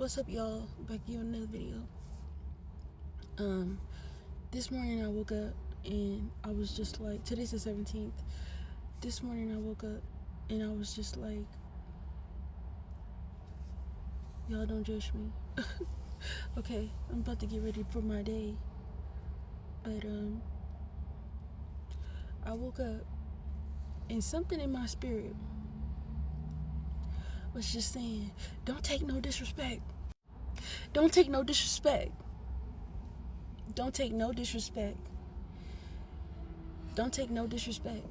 What's up, y'all? Back here on another video. Um, this morning I woke up and I was just like, today's the 17th. This morning I woke up and I was just like, y'all don't judge me. Okay, I'm about to get ready for my day. But I woke up and something in my spirit was just saying, don't take no disrespect. Don't take no disrespect. Don't take no disrespect. Don't take no disrespect.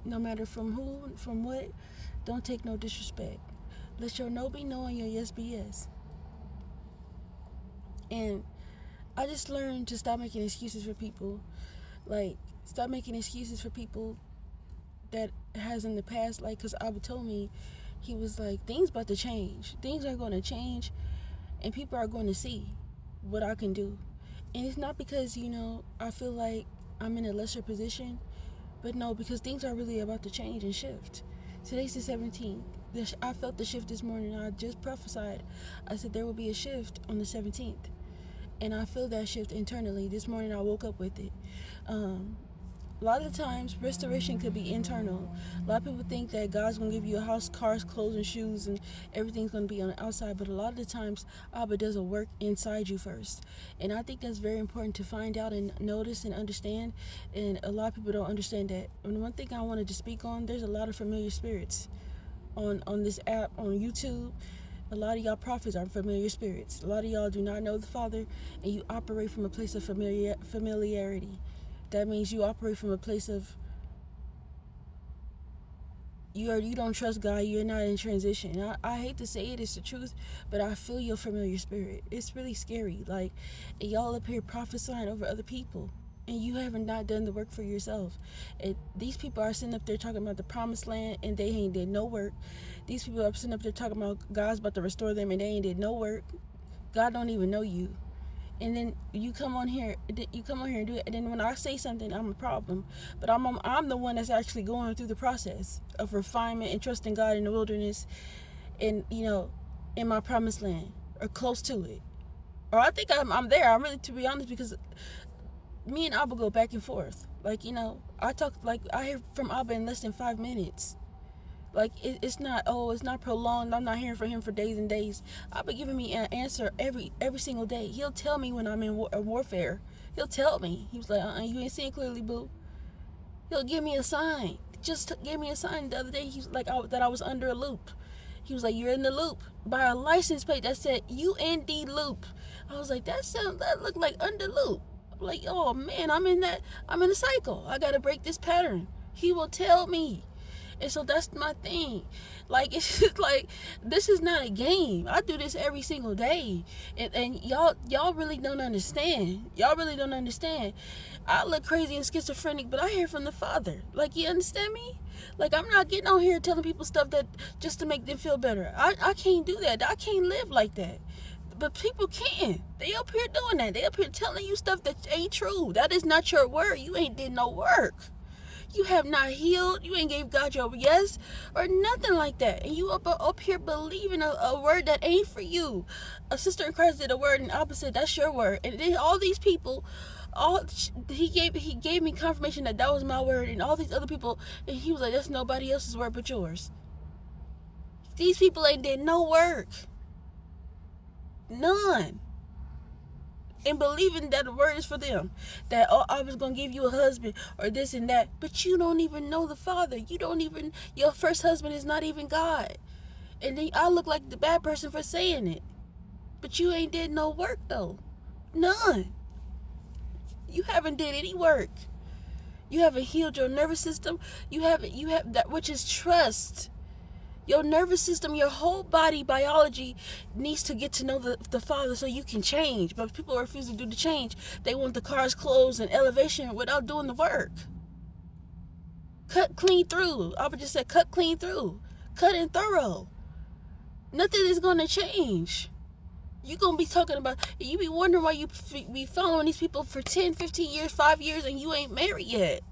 No matter from who, from what, don't take no disrespect. Let your no be no and your yes be yes. And I just learned to stop making excuses for people. Like, stop making excuses for people that has in the past. Like, because Abba told me, he was like, things about to change. Things are going to change, and people are going to see what I can do. And it's not because, I feel like I'm in a lesser position, but no, because things are really about to change and shift. Today's the 17th. I felt the shift this morning. I just prophesied. I said there will be a shift on the 17th. And I feel that shift internally. This morning I woke up with it. A lot of the times, restoration could be internal. A lot of people think that God's going to give you a house, cars, clothes, and shoes, and everything's going to be on the outside. But a lot of the times, Abba does a work inside you first. And I think that's very important to find out and notice and understand. And a lot of people don't understand that. And one thing I wanted to speak on, there's a lot of familiar spirits on this app, on YouTube. A lot of y'all prophets are familiar spirits. A lot of y'all do not know the Father, and you operate from a place of familiarity. That means you operate from a place of you don't trust God. You're not in transition. I hate to say it, it's the truth, but I feel your familiar spirit. It's really scary. Like, y'all up here prophesying over other people, and you haven't not done the work for yourself. These people are sitting up there talking about the promised land, and they ain't did no work. These people are sitting up there talking about God's about to restore them, and they ain't did no work. God don't even know you. And then you come on here and do it. And then when I say something, I'm a problem. But I'm the one that's actually going through the process of refinement and trusting God in the wilderness, and in my promised land, or close to it. Or I think I'm there. I'm really, to be honest, because me and Abba go back and forth. Like, I hear from Abba in less than 5 minutes. Like, it's not prolonged. I'm not hearing from him for days and days. I've been giving me an answer every single day. He'll tell me when I'm in warfare. He'll tell me. He was like, you ain't seeing clearly, boo. He'll give me a sign. Just gave me a sign the other day. He was like, that I was under a loop. He was like, you're in the loop by a license plate that said UND loop. I was like, that looked like under loop. I'm like, oh man, I'm in a cycle. I gotta break this pattern. He will tell me. And so that's my thing. Like, it's just like, this is not a game. I do this every single day. And y'all really don't understand. Y'all really don't understand. I look crazy and schizophrenic, but I hear from the Father. Like, you understand me? Like, I'm not getting on here telling people stuff that just to make them feel better. I can't do that. I can't live like that. But people can. They up here doing that. They up here telling you stuff that ain't true. That is not your word. You ain't did no work. You have not healed. You ain't gave God your yes or nothing like that. And you up here believing a word that ain't for you. A sister in Christ did a word and opposite. That's your word. And then all these people, he gave me confirmation that was my word. And all these other people, and he was like, that's nobody else's word but yours. These people ain't did no work. None. And believing that the word is for them, that I was going to give you a husband or this and that, but you don't even know the Father. Your first husband is not even God. And then I look like the bad person for saying it, but you ain't did no work though. None. You haven't did any work. You haven't healed your nervous system. You have that, which is trust. Your nervous system, your whole body biology needs to get to know the Father so you can change. But people refuse to do the change. They want the cars, clothes, and elevation without doing the work. Cut clean through. I would just say cut clean through. Cut and thorough. Nothing is going to change. You're going to be talking about, you be wondering why you be following these people for 10, 15 years, 5 years, and you ain't married yet.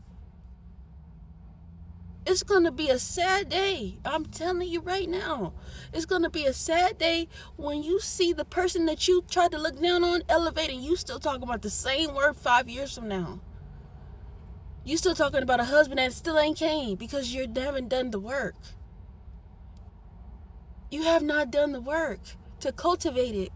It's going to be a sad day. I'm telling you right now. It's going to be a sad day when you see the person that you tried to look down on elevating. You still talking about the same word 5 years from now. You still talking about a husband that still ain't came because you haven't done the work. You have not done the work to cultivate it.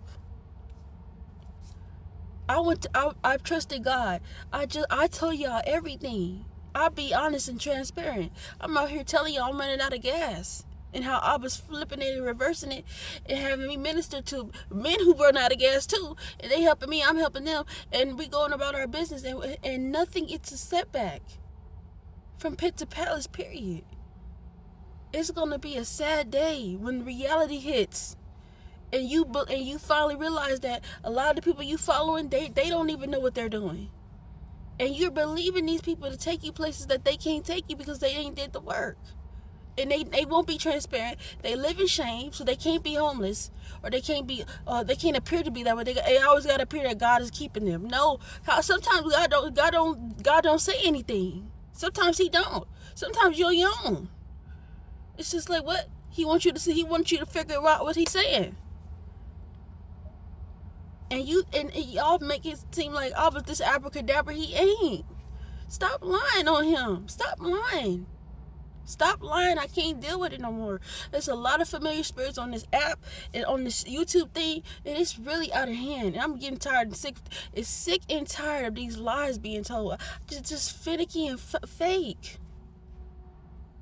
I trusted God. I told y'all everything. I'll be honest and transparent. I'm out here telling y'all I'm running out of gas. And how I was flipping it and reversing it and having me minister to men who run out of gas too. And they helping me, I'm helping them. And we going about our business and nothing, it's a setback. From pit to palace, period. It's going to be a sad day when reality hits. And you finally realize that a lot of the people you following, they don't even know what they're doing. And you're believing these people to take you places that they can't take you because they ain't did the work. And they won't be transparent. They live in shame, so they can't be homeless, or they can't appear to be that way. They always got to appear that God is keeping them. No, sometimes God don't say anything. Sometimes He don't. Sometimes you're young. It's just like what He wants you to see. He wants you to figure out what He's saying. And y'all make it seem like I was this abracadabra. He ain't. Stop lying on him. Stop lying. Stop lying. I can't deal with it no more. There's a lot of familiar spirits on this app and on this YouTube thing, and it's really out of hand. And I'm getting tired and sick. It's sick and tired of these lies being told. Just finicky and fake.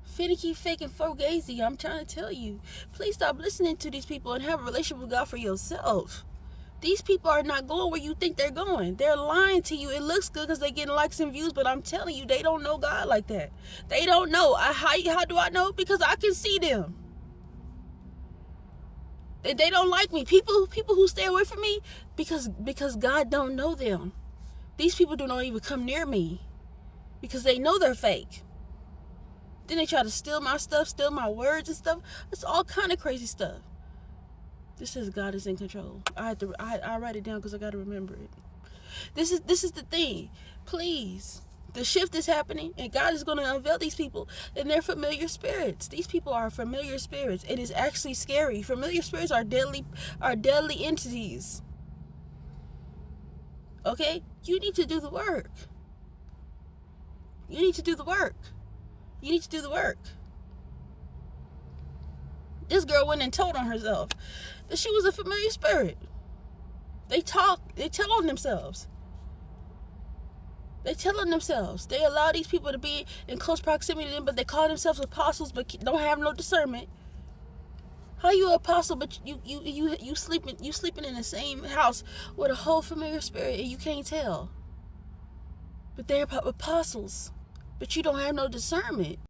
Finicky, fake, and fugazi. I'm trying to tell you. Please stop listening to these people and have a relationship with God for yourself. These people are not going where you think they're going. They're lying to you. It looks good because they're getting likes and views, but I'm telling you, they don't know God like that. They don't know. How do I know? Because I can see them. They don't like me. People who stay away from me because God don't know them. These people do not even come near me because they know they're fake. Then they try to steal my stuff, steal my words and stuff. It's all kind of crazy stuff. This says God is in control. I write it down because I got to remember it. This is the thing. Please. The shift is happening and God is going to unveil these people and they're familiar spirits. These people are familiar spirits. It is actually scary. Familiar spirits are deadly entities. Okay? You need to do the work. You need to do the work. You need to do the work. This girl went and told on herself that she was a familiar spirit. They tell on themselves. They tell on themselves. They allow these people to be in close proximity to them, but they call themselves apostles, but don't have no discernment. How you an apostle, but you sleeping in the same house with a whole familiar spirit and you can't tell? But they're apostles, but you don't have no discernment.